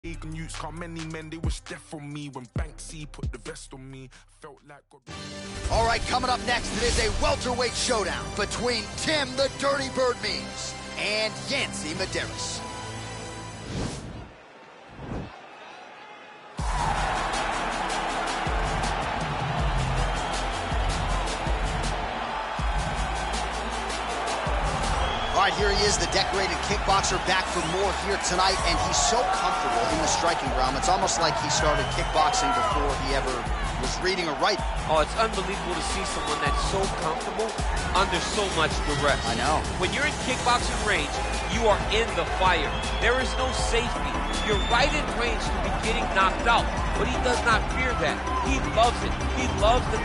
Youths, how many men they wish death on me when Banksy put the vest on me. Felt like God. All right, coming up next, it is a welterweight showdown between Tim the Dirty Bird Means and Yancy Medeiros. All right, here he is, the decorated kickboxer, back for more here tonight, and he's so comfortable in the striking realm. It's almost like he started kickboxing before he ever was reading or writing. Oh, it's unbelievable to see someone that's so comfortable under so much duress. I know. When you're in kickboxing range, you are in the fire. There is no safety. You're right in range to be getting knocked out, but he does not fear that. He loves it. He loves the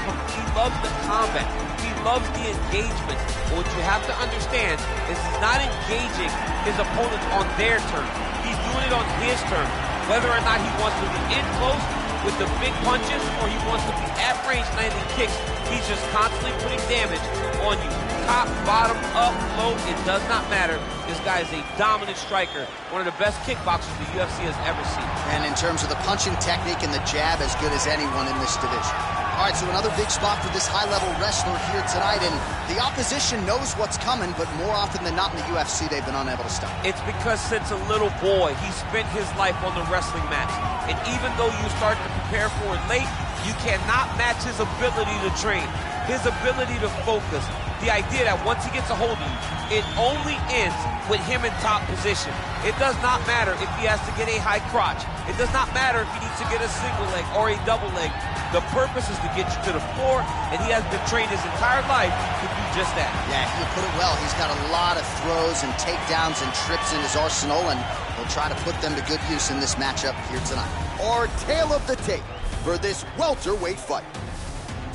combat. He loves the engagement. But what you have to understand is he's not engaging his opponents on their terms. He's doing it on his terms. Whether or not he wants to be in close with the big punches or he wants to be at range landing kicks, he's just constantly putting damage on you. Top, bottom, up, low, it does not matter. This guy is a dominant striker, one of the best kickboxers the UFC has ever seen. And in terms of the punching technique and the jab, as good as anyone in this division. All right, so another big spot for this high-level wrestler here tonight, and the opposition knows what's coming, but more often than not in the UFC, they've been unable to stop. It's because since a little boy, he spent his life on the wrestling mat. And even though you start to prepare for it late, you cannot match his ability to train, his ability to focus. The idea that once he gets a hold of you, it only ends with him in top position. It does not matter if he has to get a high crotch. It does not matter if he needs to get a single leg or a double leg. The purpose is to get you to the floor, and he has been trained his entire life to do just that. Yeah, you put it well. He's got a lot of throws and takedowns and trips in his arsenal, and he'll try to put them to good use in this matchup here tonight. Our tale of the tape for this welterweight fight.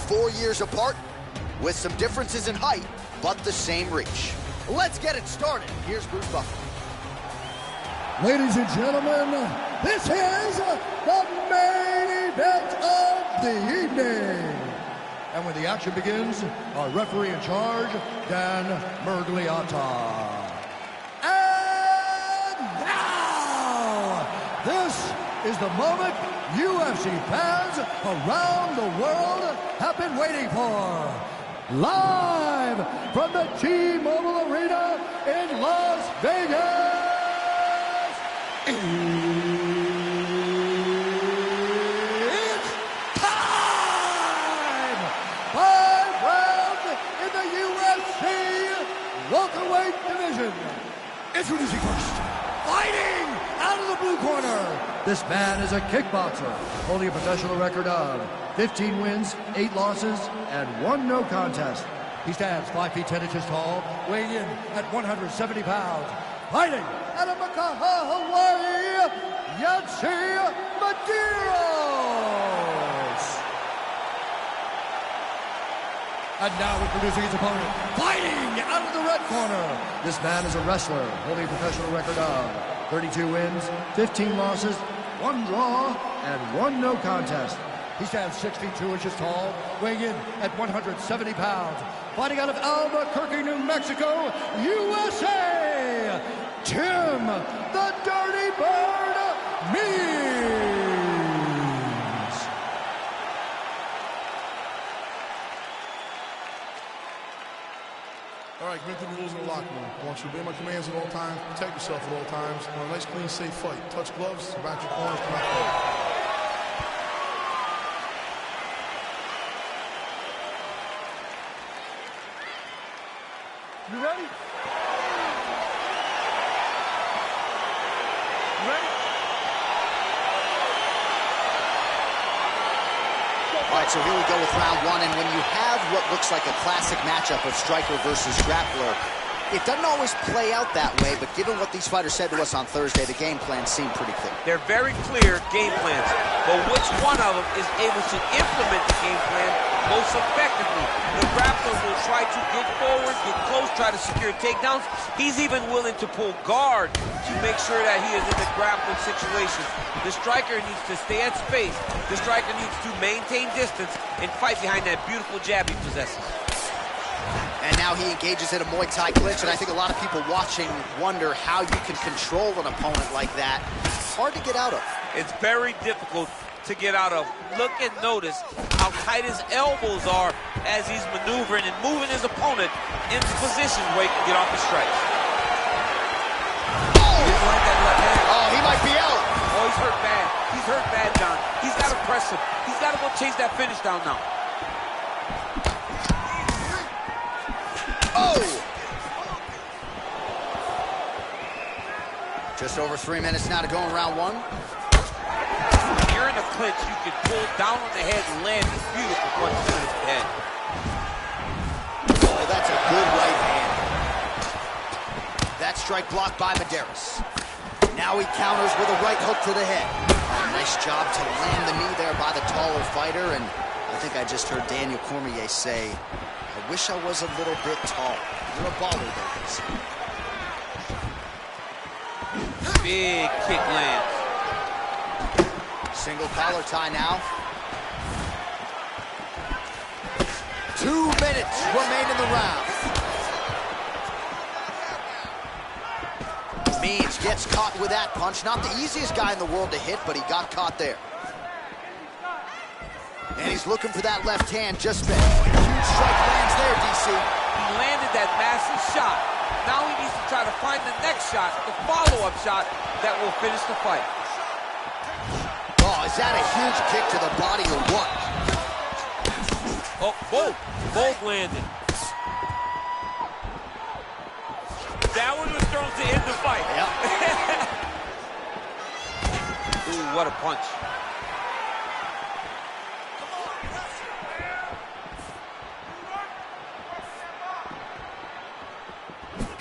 4 years apart, with some differences in height, but the same reach. Let's get it started. Here's Bruce Buffer. Ladies and gentlemen, this is the main event of the evening. And when the action begins, our referee in charge, Dan Mergliata. And now, this is the moment UFC fans around the world have been waiting for. Live from the T-Mobile Arena in Las Vegas. It's time! 5 rounds in the UFC welterweight division. Introducing first, fighting out of the blue corner. This man is a kickboxer, holding a professional record of 15 wins, 8 losses, and 1 no contest. He stands 5 feet 10 inches tall, weighing in at 170 pounds. Fighting out of Makaha, Hawaii, Yancy Medeiros. And now introducing his opponent, fighting out of the red corner. This man is a wrestler, holding a professional record of 32 wins, 15 losses, 1 draw, and 1 no contest. He stands 6 feet 2 inches tall, weighing in at 170 pounds. Fighting out of Albuquerque, New Mexico, USA, Tim the Dirty Bird Means. All right, commit to the rules in the locker room. I want you to obey my commands at all times, protect yourself at all times. I want a nice, clean, safe fight. Touch gloves, back your corners, come out forward. You ready? You ready? All right, so here we go with round 1, and when you have what looks like a classic matchup of striker versus grappler, it doesn't always play out that way, but given what these fighters said to us on Thursday, the game plan seemed pretty clear. They're very clear game plans, but which one of them is able to implement the game plan most effectively? The grappler will try to get forward, get close, try to secure takedowns. He's even willing to pull guard to make sure that he is in the grappling situation. The striker needs to stay at space. The striker needs to maintain distance and fight behind that beautiful jab he possesses. And now he engages in a Muay Thai clinch, and I think a lot of people watching wonder how you can control an opponent like that hard to get out of. It's very difficult to get out of. Look and notice how tight his elbows are as he's maneuvering and moving his opponent into positions where he can get off the strikes. He didn't like that left hand. Oh, he might be out. Oh, he's hurt bad. He's hurt bad, John. He's got to press him. He's got to go chase that finish down now. Oh! Just over 3 minutes now to go in round one. When you're in a clinch, you can pull down on the head and land these beautiful punches to the head. Oh, that's a good right hand. That strike blocked by Medeiros. Now he counters with a right hook to the head. Oh, nice job to land the knee there by the taller fighter, and I think I just heard Daniel Cormier say, I wish I was a little bit taller. You're a baller, though, DC. Big kick lands. Single collar tie now. 2 minutes remain in the round. Means gets caught with that punch. Not the easiest guy in the world to hit, but he got caught there. And he's looking for that left hand. Just missed. Huge strike lands there, DC. He landed that massive shot. Now he needs to try to find the next shot, the follow-up shot that will finish the fight. Oh, is that a huge kick to the body or what? Oh, both landed. That one was thrown to end the fight. Yep. Ooh, what a punch.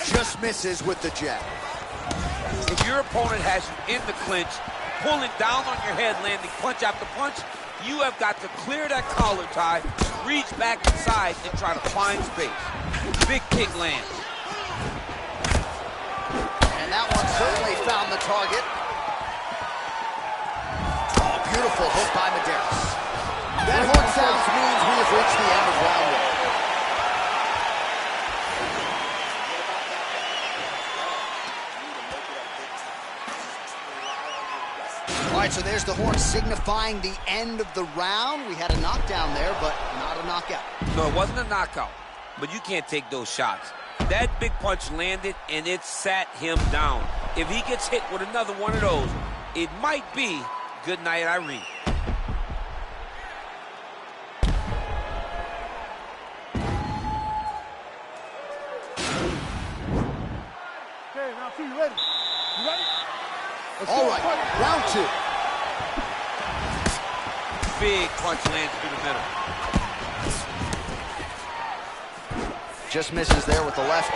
Just misses with the jab. If your opponent has you in the clinch, pulling down on your head, landing punch after punch, you have got to clear that collar tie, reach back inside, and try to find space. Big kick lands. And that one certainly found the target. Oh, beautiful hook by Medeiros. That horn sounds means we have reached the end of round one. All right, so there's the horn signifying the end of the round. We had a knockdown there, but not a knockout. No, it wasn't a knockout, but you can't take those shots. That big punch landed, and it sat him down. If he gets hit with another one of those, it might be good night, Irene. Okay, now see, you ready? You ready? All right, round two. Big punch lands through the middle. Just misses there with the left.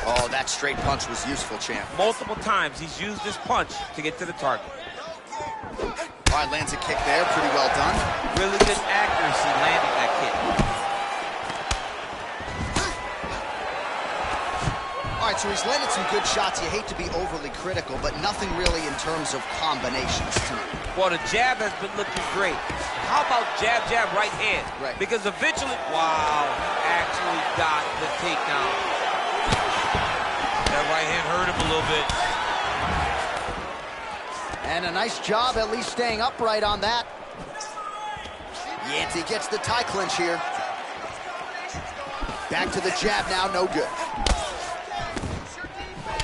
Oh, that straight punch was useful, champ. Multiple times he's used this punch to get to the target. All right, lands a kick there, pretty well done. Really good accuracy landing that kick. All right, so he's landed some good shots. You hate to be overly critical, but nothing really in terms of combinations tonight. Well, the jab has been looking great. How about jab, jab, right hand? Right. Because eventually, wow, actually got the takedown. That right hand hurt him a little bit. And a nice job at least staying upright on that. Yancy gets the tie clinch here. Back to the jab now, no good.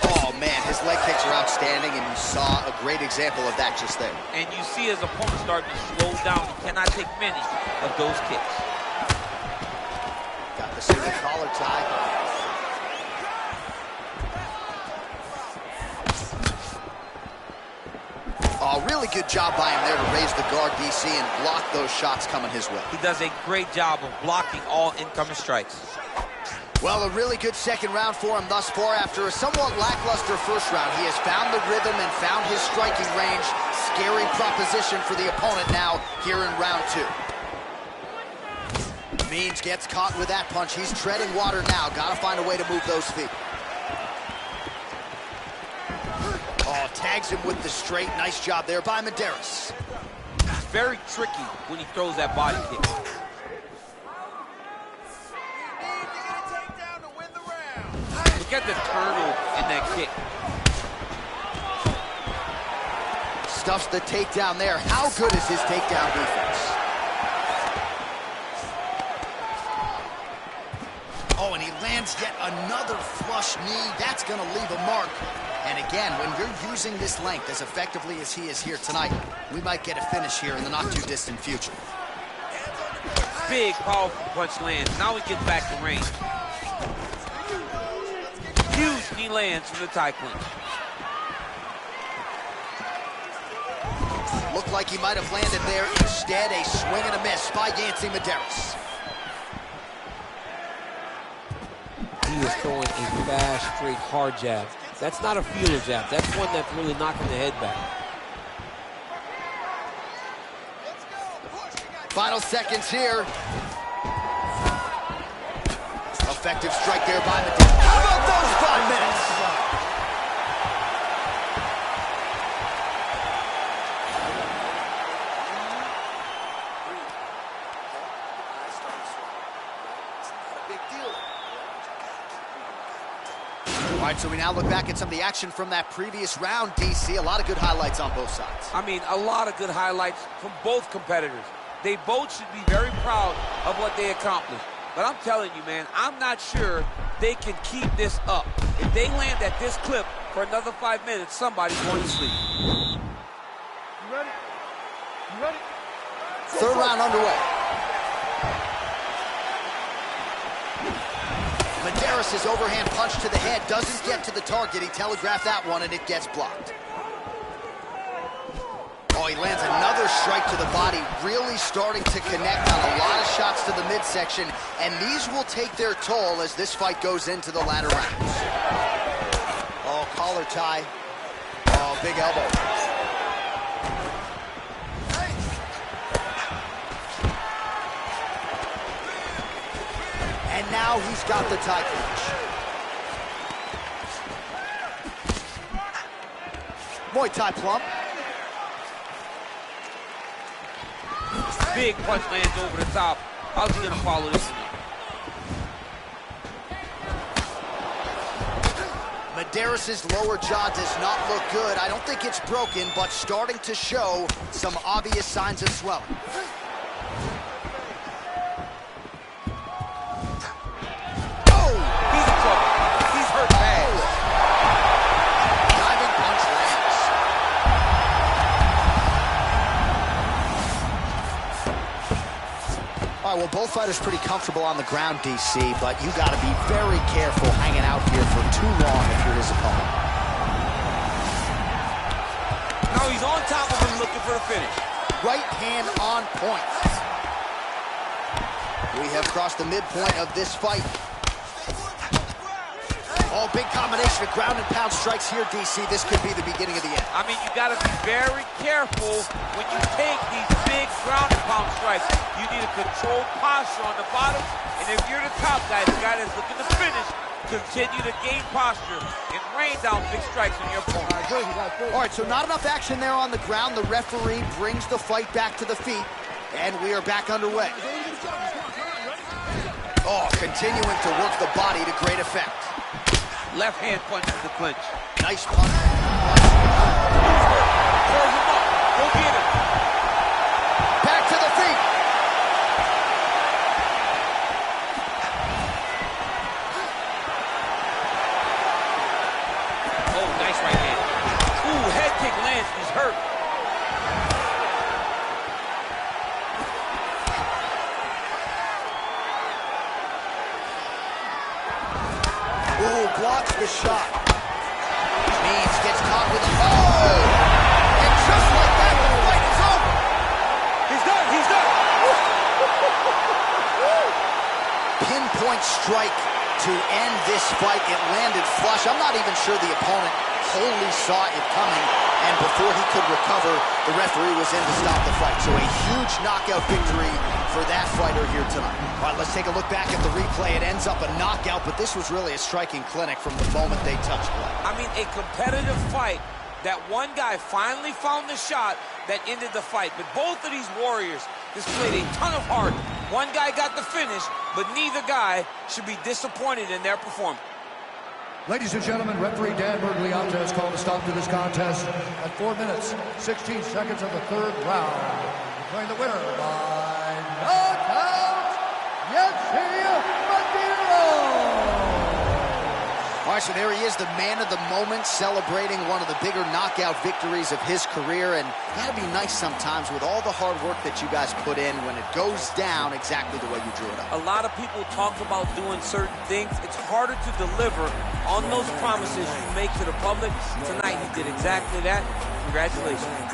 Oh, man, his leg kicks are outstanding, and you saw a great example of that just there. And you see his opponent starting to slow down. He cannot take many of those kicks. Got the single collar tie. Oh, really good job by him there to raise the guard, DC, and block those shots coming his way. He does a great job of blocking all incoming strikes. Well, a really good second round for him thus far. After a somewhat lackluster first round, he has found the rhythm and found his striking range. Scary proposition for the opponent now here in round two. Means gets caught with that punch. He's treading water now. Got to find a way to move those feet. Oh, tags him with the straight. Nice job there by Medeiros. Very tricky when he throws that body kick. at the turnover in that kick. Stuffs the takedown there. How good is his takedown defense? Oh, and he lands yet another flush knee. That's going to leave a mark. And again, when you're using this length as effectively as he is here tonight, we might get a finish here in the not-too-distant future. Big, powerful punch lands. Now he gets back to range. Huge knee lands from the tie clinch. Looked like he might have landed there. Instead, a swing and a miss by Yancy Medeiros. He is throwing a fast, straight, hard jab. That's not a feeler jab. That's one that's really knocking the head back. Final seconds here. Effective strike there by Medeiros. How about those 5 minutes? All right, so we now look back at some of the action from that previous round, DC. A lot of good highlights on both sides. I mean, a lot of good highlights from both competitors. They both should be very proud of what they accomplished. But I'm telling you, man, I'm not sure they can keep this up. If they land at this clip for another 5 minutes, somebody's going to sleep. You ready? You ready? Third round underway. Medeiros' overhand punch to the head doesn't get to the target. He telegraphed that one, and it gets blocked. Oh, he lands another strike to the body, really starting to connect on a lot of shots to the midsection, and these will take their toll as this fight goes into the latter rounds. Oh, collar tie. Oh, big elbow. And now he's got the tie clinch. Muay Thai plump. Big punch lands over the top. How's he gonna follow this? Medeiros' lower jaw does not look good. I don't think it's broken, but starting to show some obvious signs of swelling. Oh! He's in trouble. He's hurt bad. Diving punch lands. All right, well, both fighters pretty comfortable on the ground, DC, but you got to be very careful hanging out here for too long if you're his opponent. Now he's on top of him looking for the finish. Right hand on point. We have crossed the midpoint of this fight. Oh, big combination of ground and pound strikes here, DC. This could be the beginning of the end. I mean, you got to be very careful when you take these big ground and pound strikes. You need a controlled posture on the bottom, and if you're the top guy, the guy that's looking to finish, continue to gain posture and rain down big strikes on your opponent. All right, so not enough action there on the ground. The referee brings the fight back to the feet, and we are back underway. Oh, continuing to work the body to great effect. Left hand punch to the clinch. Nice punch. Throws him up. Go get him. Back to the feet. Oh, nice right hand. Ooh, head kick lands. He's hurt. Ooh, blocks the shot. Means gets caught with a... Oh! And just like that, the fight is over. He's done. He's done. Pinpoint strike to end this fight. It landed flush. I'm not even sure the opponent wholly saw it coming, and before he could recover, the referee was in to stop the fight. So a huge knockout victory for that fighter here tonight. All right, let's take a look back at the replay. It ends up a knockout, but this was really a striking clinic from the moment they touched play. I mean, a competitive fight that one guy finally found the shot that ended the fight. But both of these warriors displayed a ton of heart. One guy got the finish, but neither guy should be disappointed in their performance. Ladies and gentlemen, referee Dan Bergliata has called a stop to this contest at 4 minutes, 16 seconds of the third round. Declaring the winner by knockout, Yancy Medeiros. All right, so there he is, the man of the moment, celebrating one of the bigger knockout victories of his career. And it's got to be nice sometimes with all the hard work that you guys put in when it goes down exactly the way you drew it up. A lot of people talk about doing certain things. It's harder to deliver on those promises you make to the public. Tonight, he did exactly that. Congratulations.